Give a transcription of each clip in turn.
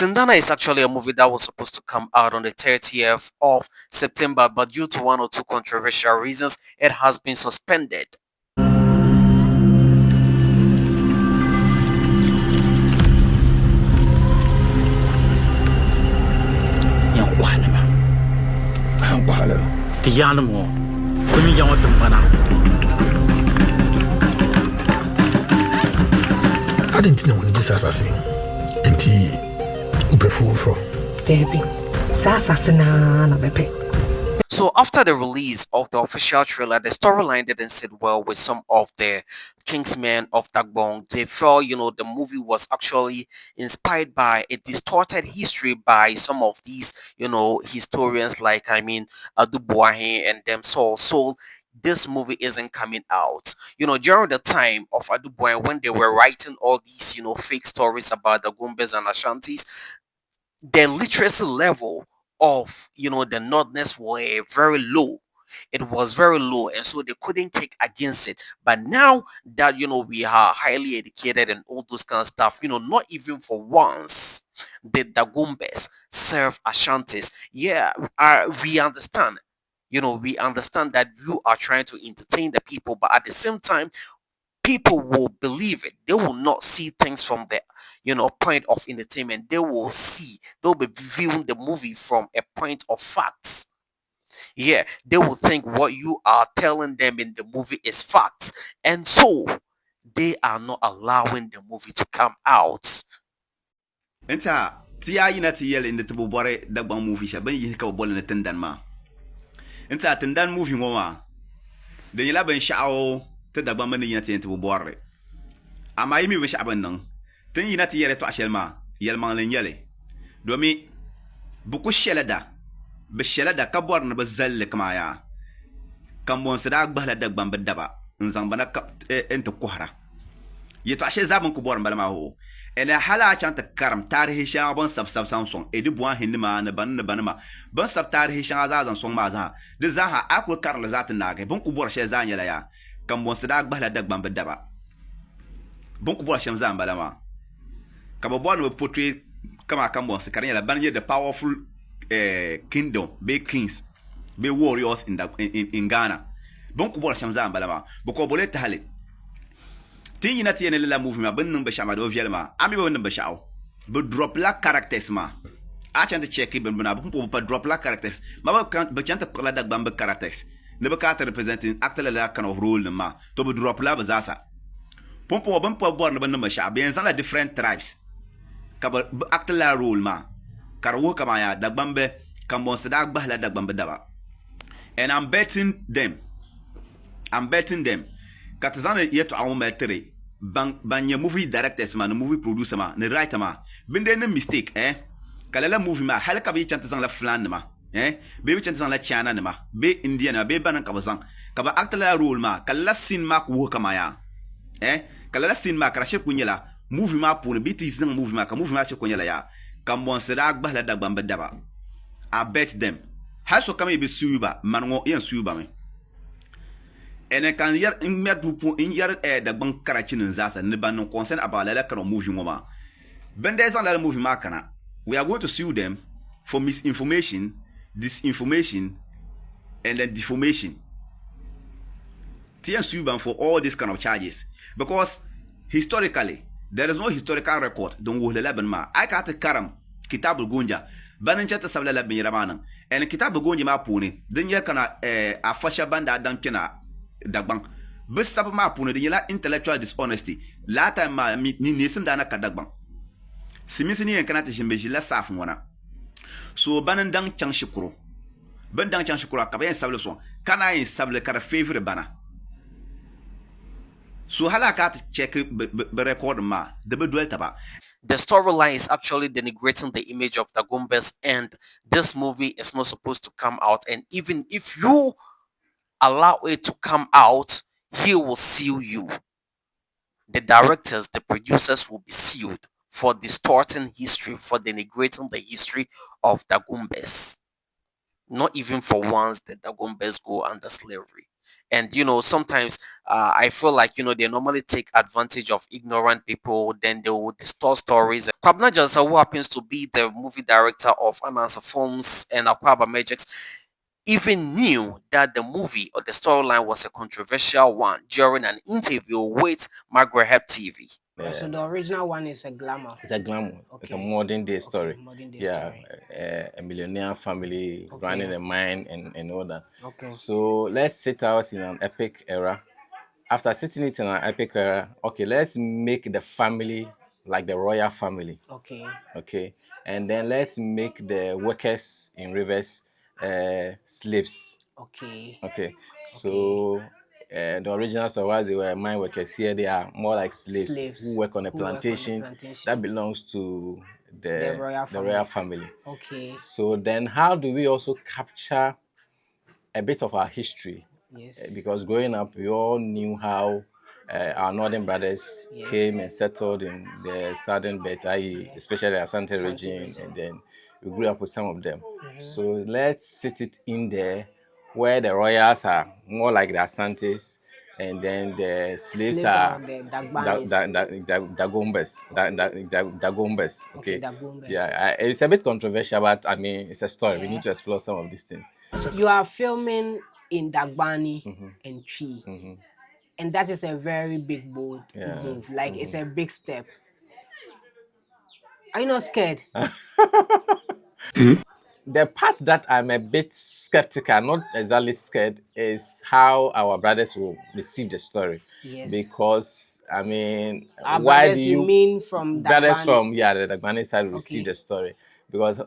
Tendana is actually a movie that was supposed to come out on the 30th of September, but due to one or two controversial reasons, it has been suspended. I didn't know when this assassin. And he for. Debbie, Sassasina na bepe. So after the release of the official trailer, the storyline didn't sit well with some of the Kingsmen of Dagbon. They felt, the movie was actually inspired by a distorted history by some of these, historians like, Adubuahe and them. So this movie isn't coming out. During the time of Adubuahe, when they were writing all these, fake stories about the Dagombas and Ashantis, the literacy level of the Northerners were very low. It was very low, and so they couldn't kick against it. But now that we are highly educated and all those kind of stuff, not even for once did the Dagombas serve Ashantis. Yeah, we understand. We understand that you are trying to entertain the people, but at the same time, people will believe it. They will not see things from the point of entertainment. They'll be viewing the movie from a point of facts. Yeah, they will think what you are telling them in the movie is facts, and so they are not allowing the movie to come out. Enta tia yina ti yel in the tubu bore Dagbang movie sha ban yi ka bol na Tendan ma. Enta Tendan movie ngoma. De yela ban sha'awo ta Dagbang man yina ti tubu bore. Ama yimi ban sha'aban nan. Tin yina ti yere to ashelma yel man len yele. Domi buku shelada be shelada ka bor na ba zalle kama ya. Kan bon sada gbala Dagbang ba daba nzang bana ka enta kohara. Ye to ashel zaban ku bor balma ho. Ena hala chanta karam tarihi shan bon sab samsung edi buan hinima na banma bon sab tarihi shan azan song ma za de za ha akul karla zatin nage bon ku bor she zan yala ya kan bon sada gbala Dagbang bedaba bon ku bor shem zan balama ka bo bon portrait kama kan bon sikarin yala ban ye the powerful kingdom be kings be warriors in Ghana bon ku bor shem zan balama boko bole tahale tin yina ti la movie ma ban nan ba shama do vielma ami ba nan ba shao be drop la characters ma a chante check ben bana bu pa drop la characters ma ba kan ba chante la Dagbang be characters ne ba ka representing actor la kind of role ma to be drop la ba zasa pompo ban po bor na ban nan ba sha ben zan la different tribes ka ba actor la role ma karwo kama ya Dagbang be kan bon sada gba la Dagbang be daba and I'm betting them katazana yeto awon metere ban ye movie directors ma, movie producer ma, ne writer ma binde ne mistake kala la movie ma halka bi chantazan la flan ma be chantazan la chana ma be indian ma be banan kabazan kaba actor la role ma kala sin ma ko kama ya kala la sin ma krashe kunyela movie ma pour bi ti zan movie ma ka movie ma che kunyela ya kam bon sera agba la Dagbang be daba I bet them haso kama be suba mango yen suba me ene kan yar medu po in yar Dagbang karachinin zasa ne ban no concern about la kan movie ngoma bende zan la movie makana we are going to sue them for misinformation, disinformation and then defamation. TN sue them for all these kind of charges because historically there is no historical record don wo la ban ma I ka ta karam kitabul gonja banan chata sabla la bin yarabanan en kitabul gonja ma puni din ya kana a fasha banda dan kina Dagbang bis sab ma puni din la intellectual dishonesty la ta ma ni sin dana ka Dagbang simisini en kana ta shimbe la safun wana so banan dan chang shukuru ban dan chang shukuru ka bayan sabla so kana yin sabla kar favor bana so halakat check record ma de bedwel taba. The storyline is actually denigrating the image of the Dagombas, and this movie is not supposed to come out. And even if you allow it to come out, he will sue you. The directors, the producers will be sued for distorting history, for denigrating the history of the Dagombas. Not even for once did the Dagombas go under slavery. And sometimes I feel like they normally take advantage of ignorant people, then they will distort stories. Kwabna Jansa, who happens to be the movie director of Unanswer Films and Akwaba Magics, even knew that the movie or the storyline was a controversial one during an interview with Margaret Hep TV. So the original one is a glamour. It's a glamour. It's a Okay. modern day story. Modern day Yeah, story. a millionaire family Okay. running a mine and all that. Okay. So let's sit us in an epic era. After sitting it in an epic era, okay, let's make the family like the royal family. Okay. Okay, and then let's make the workers in rivers slaves. Okay. Okay, so the original survivors, they were mine workers. Here they are more like slaves who work on a plantation that belongs to the royal family. Okay. So then how do we also capture a bit of our history? Yes. Because growing up, we all knew how our northern brothers came and settled in the southern belt, i.e., especially the Asante region, and then we grew up with some of them. So let's sit it in there where the royals are more like the Asantes, and then the slaves are the Dagombas. Dagombas. Okay. Dagombas. Yeah, it's a bit controversial, but I mean, it's a story. We need to explore some of these things. You are filming in Dagbani and Chi, and that is a very big bold move. Like it's a big step. Are you not scared? The part that I'm a bit skeptical, not exactly scared, is how our brothers will receive the story. Yes. Because I mean, Our why brothers, do you mean from brothers Dagbani? from the Dagbani side will receive the story? Because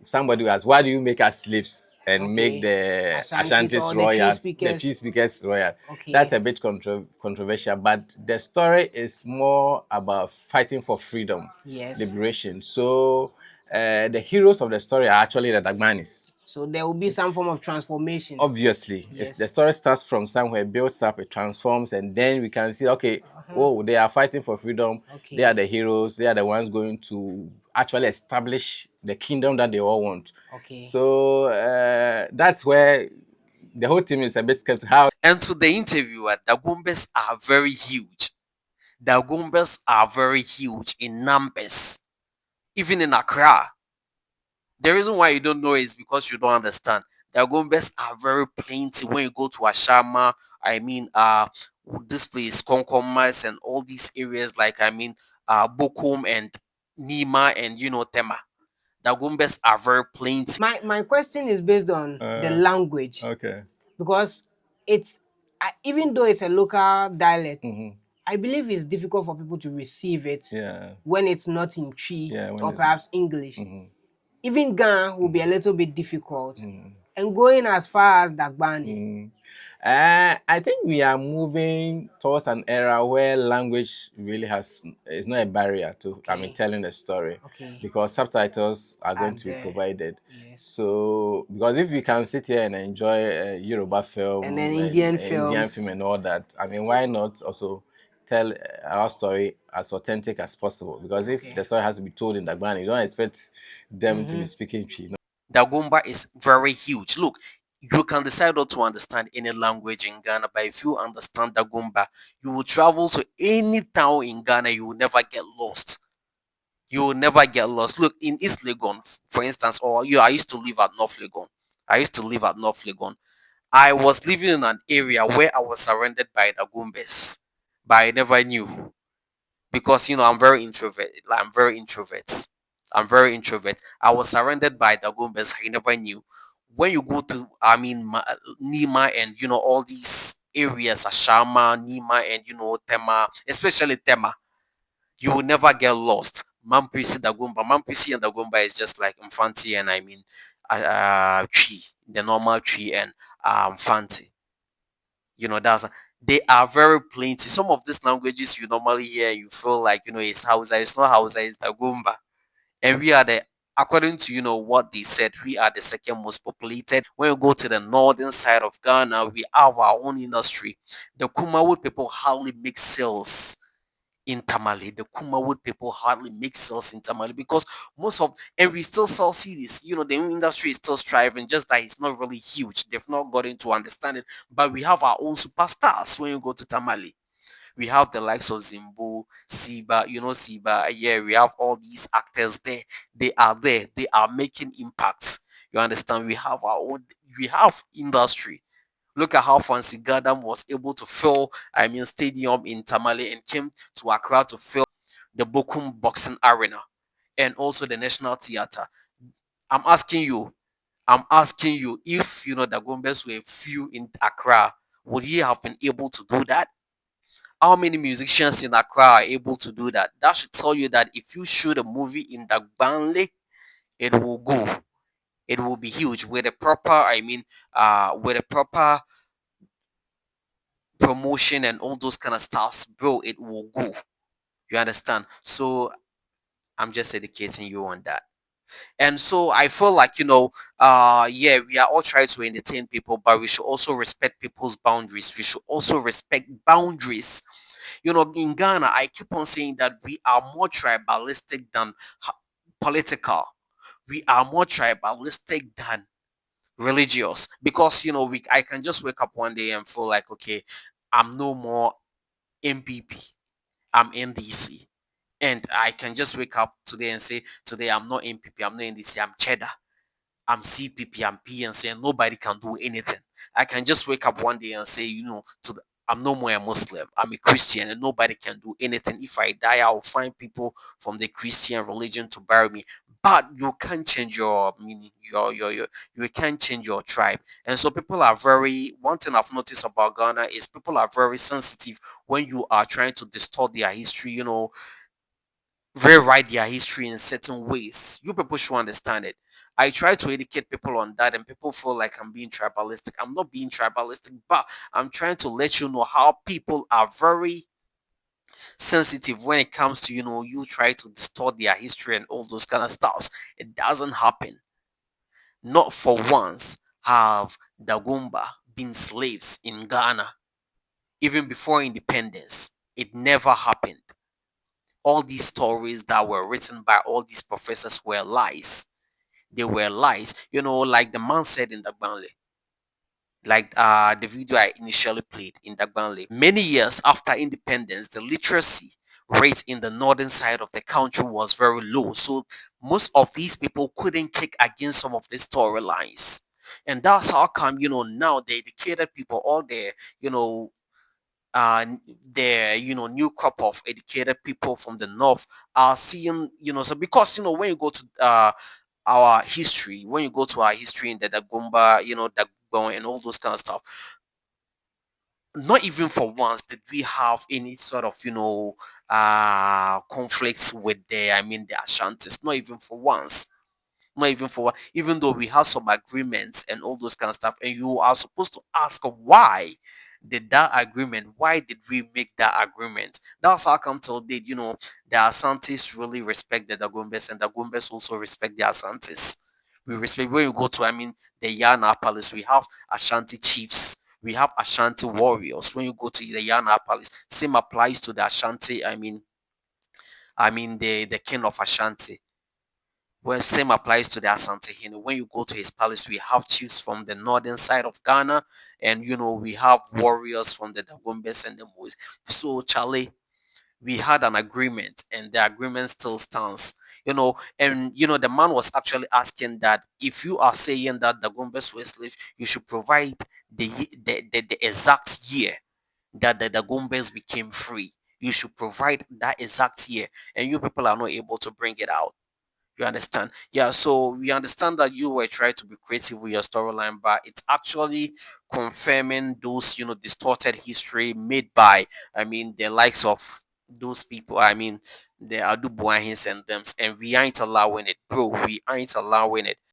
somebody will ask, why do you make us slaves and make the Ashantis royals, the peace speakers royal? That's a bit controversial, but the story is more about fighting for freedom, liberation. So the heroes of the story are actually the Dagmanis. So there will be some form of transformation. Obviously, the story starts from somewhere, builds up, it transforms, and then we can see, okay, oh, they are fighting for freedom. They are the heroes. They are the ones going to actually establish the kingdom that they all want. So that's where the whole team is a bit skeptical. And to the interviewer, the Dagombas are very huge. The Dagombas are very huge in numbers, even in Accra. The reason why you don't know is because you don't understand. The Dagombas are very plenty. When you go to Ashama, I mean, this place, Konkomas, and all these areas, like Bokum and Nima and Tema. The Dagombas are very plenty. My question is based on the language. Okay. Because it's even though it's a local dialect, I believe it's difficult for people to receive it when it's not in Twi or perhaps English. Even Gan will be a little bit difficult. And going as far as Dagbani. I think we are moving towards an era where language really is not a barrier to telling the story, because subtitles are going to be provided. So because if we can sit here and enjoy Yoruba film and then Indian film and all that, I mean, why not also tell our story as authentic as possible? Because if the story has to be told in Dagbani, you don't expect them to be speaking Twi. Dagomba is very huge. Look, you can decide not to understand any language in Ghana, but if you understand Dagomba, you will travel to any town in Ghana, you will never get lost. You will never get lost. Look, in East Legon, for instance, I used to live at North Legon. I was living in an area where I was surrounded by Dagombas, but I never knew, because I'm very introvert. I'm very introvert. I was surrounded by the Dagombas. I never knew. When you go to Nima and all these areas, Ashama, Nima, and Tema, especially Tema, you will never get lost. Mampisi Dagomba. Mampisi and Dagomba is just like Mfanti and tree, the normal tree, and Mfanti. That's they are very plenty. Some of these languages you normally hear, you feel like it's Hausa. It's not Hausa, it's Dagomba. And we are according to what they said, we are the second most populated. When you go to the northern side of Ghana, we have our own industry. The Kumawood people hardly make sales in Tamale. The Kumawood people hardly make sales in Tamale because and we still sell CDs. The industry is still striving, just that it's not really huge. They've not gotten to understand it. But we have our own superstars when you go to Tamale. We have the likes of Zimbo, Siba, Siba. Yeah, we have all these actors there. They are there. They are making impacts. You understand? We have industry. Look at how Fancy Gadam was able to fill, stadium in Tamale and came to Accra to fill the Bokum Boxing Arena and also the National Theatre. I'm asking you, if the Gombes were few in Accra, would he have been able to do that? How many musicians in Accra are able to do that? That should tell you that if you shoot a movie in Dagbanle, it will go. It will be huge with a proper, with a proper promotion and all those kind of stuffs, bro. It will go. You understand? So I'm just educating you on that. And so I feel like, yeah, we are all trying to entertain people, but we should also respect people's boundaries. We should also respect boundaries. In Ghana, I keep on saying that we are more tribalistic than political. We are more tribalistic than religious because I can just wake up one day and feel like, okay, I'm no more MPP, I'm NDC. And I can just wake up today and say, today I'm not MPP, I'm not NDC, I'm Cheddar. I'm CPP, I'm PNC, and nobody can do anything. I can just wake up one day and say, I'm no more a Muslim, I'm a Christian, and nobody can do anything. If I die, I'll find people from the Christian religion to bury me. But you can't change your meaning, you can't change your tribe. And so people are one thing I've noticed about Ghana is people are very sensitive when you are trying to distort their history, rewrite their history in certain ways. You people should understand it. I try to educate people on that, and people feel like I'm being tribalistic. I'm not being tribalistic, but I'm trying to let you know how people are very sensitive when it comes to, you try to distort their history and all those kind of stuff. It doesn't happen. Not for once have Dagomba been slaves in Ghana, even before independence. It never happened. All these stories that were written by all these professors were lies. They were lies. Like the man said in Dagbanle, like the video I initially played in Dagbanle. Many years after independence, the literacy rate in the northern side of the country was very low. So most of these people couldn't kick against some of the storylines. And that's how come, now the educated people, all you know, the new crop of educated people from the north are seeing, so because when you go to our history, when you go to our history in the Dagomba, Dagbon and all those kind of stuff, not even for once did we have any sort of conflicts with the Ashantis. Not even for once. Not even for, even though we have some agreements and all those kind of stuff, and you are supposed to ask why did we make that agreement? That's how come till date, the Asantis really respect the Dagombas, and the Dagombas also respect the Asantis. We respect, when you go to the Yana Palace, we have Ashanti chiefs, we have Ashanti warriors. When you go to the Yana Palace, same applies to the Ashanti, the king of Ashanti. Well, same applies to the Asante Hino. When you go to his palace, we have chiefs from the northern side of Ghana, and we have warriors from the Dagombes and the Mois. So, Charlie, we had an agreement, and the agreement still stands. And the man was actually asking that if you are saying that the Dagombes were slaves, you should provide the exact year that the Dagombes became free. You should provide that exact year, and you people are not able to bring it out. You understand? Yeah, so we understand that you were trying to be creative with your storyline, but it's actually confirming those, distorted history made by, the likes of those people. The Adubuahins and them, and we aren't allowing it, bro. We aren't allowing it.